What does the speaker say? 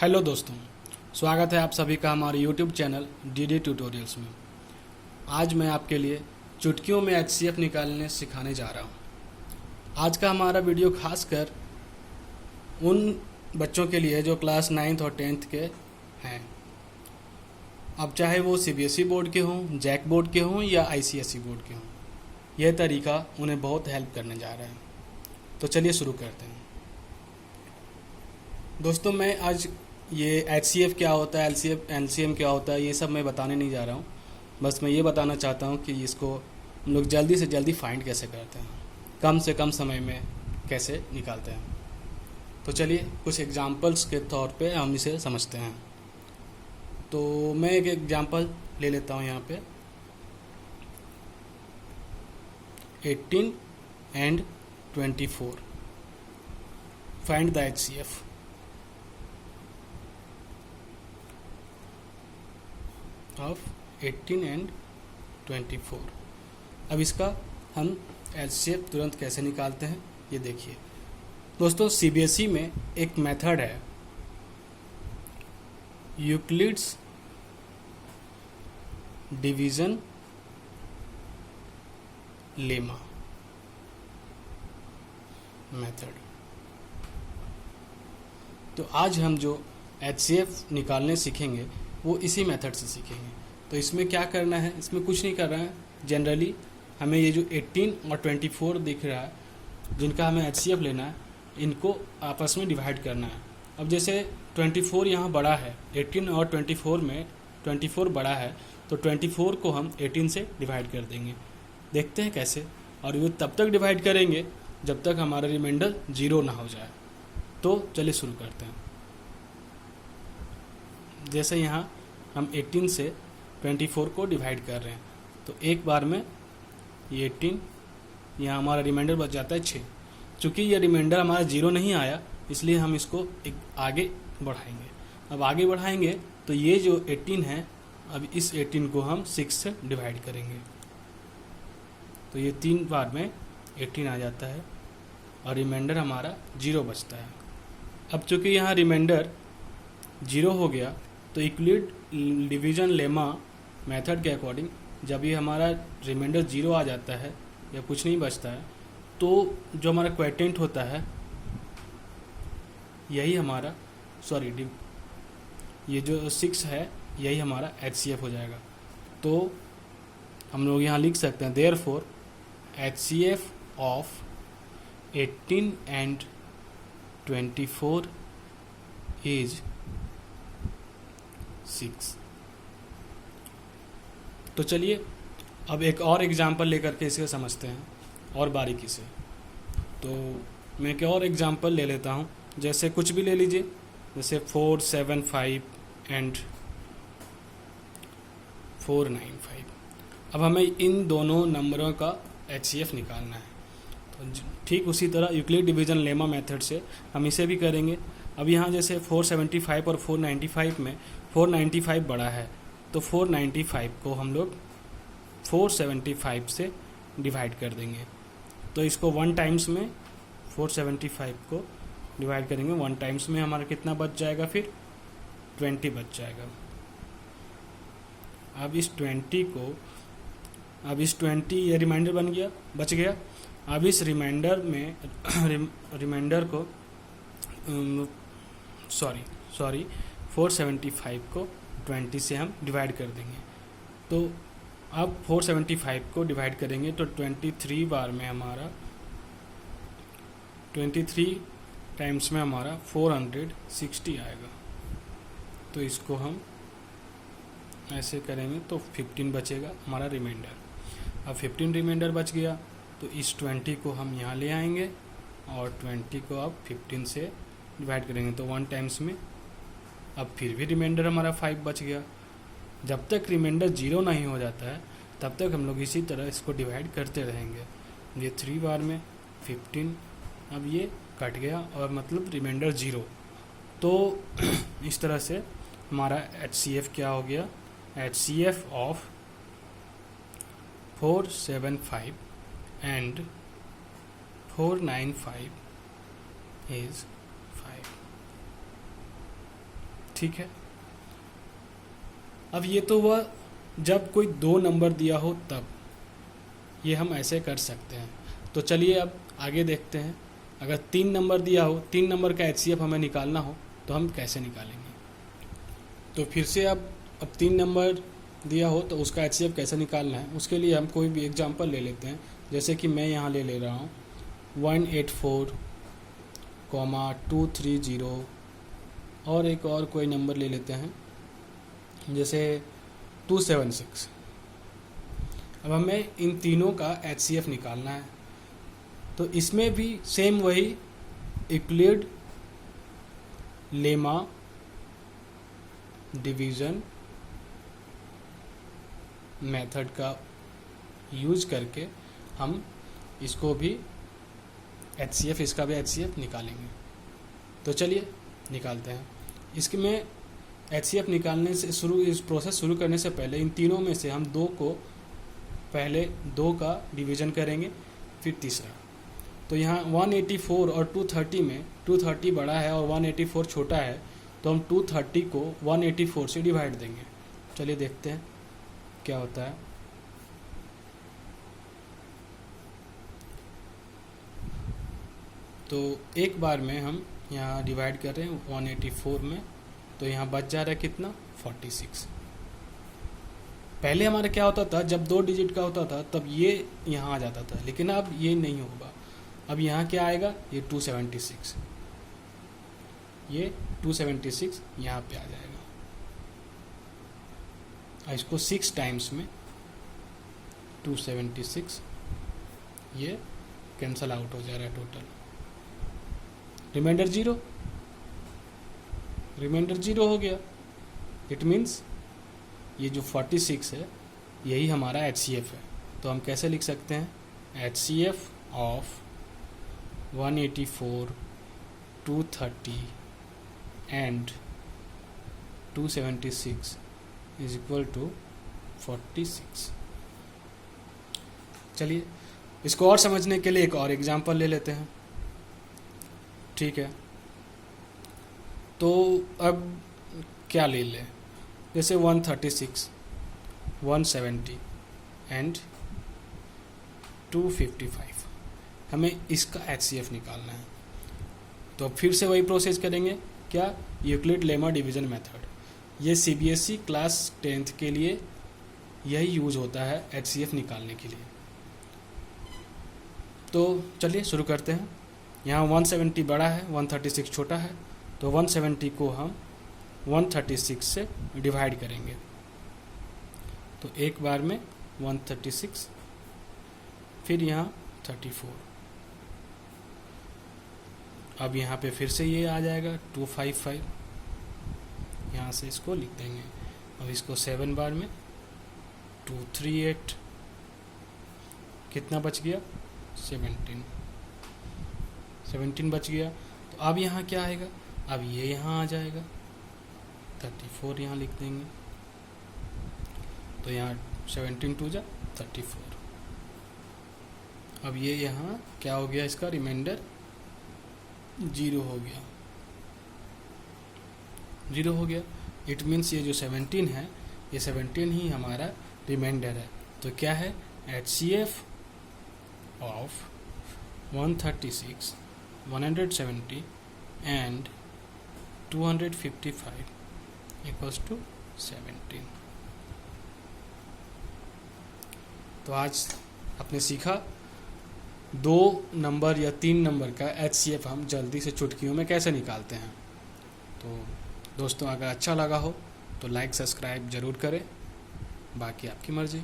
Hello दोस्तों, स्वागत है आप सभी का हमारे यूट्यूब चैनल डी ट्यूटोरियल्स में। आज मैं आपके लिए चुटकियों में एचसीएफ निकालने सिखाने जा रहा हूँ। आज का हमारा वीडियो खासकर उन बच्चों के लिए जो क्लास 9th और 10th के हैं। अब चाहे वो सीबीएसई बोर्ड के हों, जैक बोर्ड के हों या आईसीएसई बोर्ड के हों, यह तरीका उन्हें बहुत हेल्प करने जा रहा है। तो चलिए शुरू करते हैं। दोस्तों, मैं आज ये एचसीएफ क्या होता है, एलसीएम क्या होता है, ये सब मैं बताने नहीं जा रहा हूँ। बस मैं ये बताना चाहता हूँ कि इसको हम लोग जल्दी से जल्दी फाइंड कैसे करते हैं, कम से कम समय में कैसे निकालते हैं। तो चलिए कुछ एग्जांपल्स के तौर पे हम इसे समझते हैं। तो मैं एक एग्जांपल ले लेता हूँ यहाँ पे 18 and 24। Find the HCF. Of 18 and 24। अब इसका हम एचसीएफ तुरंत कैसे निकालते हैं ये देखिए। दोस्तों, सीबीएसई में एक मेथड है यूक्लिड्स डिवीजन लेमा मेथड। तो आज हम जो एचसीएफ निकालने सीखेंगे वो इसी मेथड से सीखेंगे। तो इसमें क्या करना है, इसमें कुछ नहीं करना है। जनरली हमें ये जो 18 और 24 दिख रहा है, जिनका हमें एचसीएफ लेना है, इनको आपस में डिवाइड करना है। अब जैसे 24 यहाँ बड़ा है, 18 और 24 में 24 बड़ा है, तो 24 को हम 18 से डिवाइड कर देंगे। देखते हैं कैसे। और ये तब तक डिवाइड करेंगे जब तक हमारा रिमाइंडर 0 ना हो जाए। तो चलिए शुरू करते हैं। जैसे यहाँ हम 18 से 24 को डिवाइड कर रहे हैं, तो एक बार में ये 18, यहाँ हमारा रिमाइंडर बच जाता है 6। चूँकि ये रिमाइंडर हमारा 0 नहीं आया, इसलिए हम इसको एक आगे बढ़ाएंगे। अब आगे बढ़ाएंगे तो ये जो 18 है, अब इस 18 को हम 6 से डिवाइड करेंगे, तो ये 3 बार में 18 आ जाता है और रिमाइंडर हमारा 0 बचता है। अब चूँकि यहाँ रिमाइंडर 0 हो गया, तो यूक्लिड डिवीजन लेमा मेथड के अकॉर्डिंग जब ये हमारा रिमाइंडर 0 आ जाता है या कुछ नहीं बचता है, तो जो हमारा क्वोटिएंट होता है, यही हमारा ये जो 6 है, यही हमारा एचसीएफ हो जाएगा। तो हम लोग यहाँ लिख सकते हैं therefore HCF of 18 and 24 is 6। तो चलिए अब एक और एग्जाम्पल लेकर के इसे समझते हैं और बारीकी से। तो मैं एक और एग्जाम्पल ले लेता हूँ, जैसे कुछ भी ले लीजिए, जैसे 475 and 495। अब हमें इन दोनों नंबरों का एचसीएफ निकालना है। तो ठीक उसी तरह यूक्लिड डिवीजन लेमा मेथड से हम इसे भी करेंगे। अब यहाँ जैसे 475 और 495 में 495 बड़ा है, तो 495 को हम लोग 475 से डिवाइड कर देंगे। तो इसको 1 टाइम्स में 475 को डिवाइड करेंगे, 1 टाइम्स में हमारा कितना बच जाएगा, फिर 20 बच जाएगा। अब इस 20 ये रिमाइंडर बच गया। अब इस रिमाइंडर में रिमाइंडर को 475 को 20 से हम डिवाइड कर देंगे। तो अब 475 को डिवाइड करेंगे तो 23 बार में हमारा 23 टाइम्स में हमारा 460 आएगा। तो इसको हम ऐसे करेंगे तो 15 बचेगा हमारा रिमाइंडर। अब 15 रिमाइंडर बच गया, तो इस 20 को हम यहाँ ले आएंगे और 20 को अब 15 से डिवाइड करेंगे, तो 1 टाइम्स में अब फिर भी रिमाइंडर हमारा 5 बच गया। जब तक रिमाइंडर 0 नहीं हो जाता है, तब तक हम लोग इसी तरह इसको डिवाइड करते रहेंगे। ये 3 बार में 15, अब ये कट गया और मतलब रिमाइंडर 0। तो इस तरह से हमारा एचसीएफ क्या हो गया, एचसीएफ ऑफ 475 and 495 is 5। ठीक है। अब ये तो हुआ जब कोई 2 नंबर दिया हो तब, ये हम ऐसे कर सकते हैं। तो चलिए अब आगे देखते हैं। अगर 3 नंबर दिया हो, 3 नंबर का HCF हमें निकालना हो तो हम कैसे निकालेंगे। तो फिर से अब 3 नंबर दिया हो तो उसका HCF कैसे निकालना है, उसके लिए हम कोई भी एग्जांपल ले लेते हैं। जैसे कि मैं यहाँ ले रहा हूँ 184,230 और एक और कोई नंबर ले लेते हैं जैसे 276। अब हमें इन तीनों का HCF निकालना है। तो इसमें भी सेम वही यूक्लिड लेमा डिवीज़न मेथड का यूज करके हम इसको भी HCF, इसका भी HCF निकालेंगे। तो चलिए निकालते हैं। इसके में HCF निकालने से इस प्रोसेस शुरू करने से पहले इन तीनों में से हम 2 को, पहले 2 का डिवीज़न करेंगे, फिर तीसरा। तो यहाँ 184 और 230 में 230 बड़ा है और 184 छोटा है, तो हम 230 को 184 से डिवाइड देंगे। चलिए देखते हैं क्या होता है। तो एक बार में हम यहाँ डिवाइड कर रहे हैं 184 में, तो यहाँ बच जा रहा है कितना, 46। पहले हमारा क्या होता था, जब 2 डिजिट का होता था तब ये यहाँ आ जाता था, लेकिन अब ये नहीं होगा। अब यहाँ क्या आएगा, ये 276, ये 276 यहाँ पे आ जाएगा। इसको 6 टाइम्स में 276, ये कैंसल आउट हो जा रहा है टोटल। रिमाइंडर 0 हो गया। इट मीन्स ये जो 46 है यही हमारा HCF है। तो हम कैसे लिख सकते हैं, HCF of 184, 230 and 276 is equal to 46। चलिए इसको और समझने के लिए एक और एग्जांपल ले लेते हैं। ठीक है, तो अब क्या ले लें, जैसे 136, 170 एंड 255, हमें इसका HCF निकालना है। तो फिर से वही प्रोसेस करेंगे, क्या, यूक्लिड लेमा डिवीज़न मेथड। ये CBSE क्लास 10th के लिए यही यूज़ होता है HCF निकालने के लिए। तो चलिए शुरू करते हैं। यहाँ 170 बड़ा है, 136 छोटा है, तो 170 को हम 136 से डिवाइड करेंगे। तो एक बार में 136, फिर यहाँ 34। अब यहाँ पे फिर से ये आ जाएगा 255, यहाँ से इसको लिख देंगे। अब इसको 7 बार में 238, कितना बच गया, 17 बच गया। तो अब यहाँ क्या आएगा, अब ये यहाँ आ जाएगा, 34 यहाँ लिख देंगे। तो यहाँ 17 2 जा 34। अब ये यहाँ क्या हो गया, इसका रिमाइंडर 0 हो गया, 0 हो गया। इट मीन्स ये जो 17 है, ये 17 ही हमारा रिमाइंडर है। तो क्या है, HCF of 136, 170 and 255 equals to 17। तो आज आपने सीखा 2 नंबर या 3 नंबर का HCF हम जल्दी से चुटकियों में कैसे निकालते हैं। तो दोस्तों अगर अच्छा लगा हो तो लाइक सब्सक्राइब ज़रूर करें, बाकी आपकी मर्ज़ी।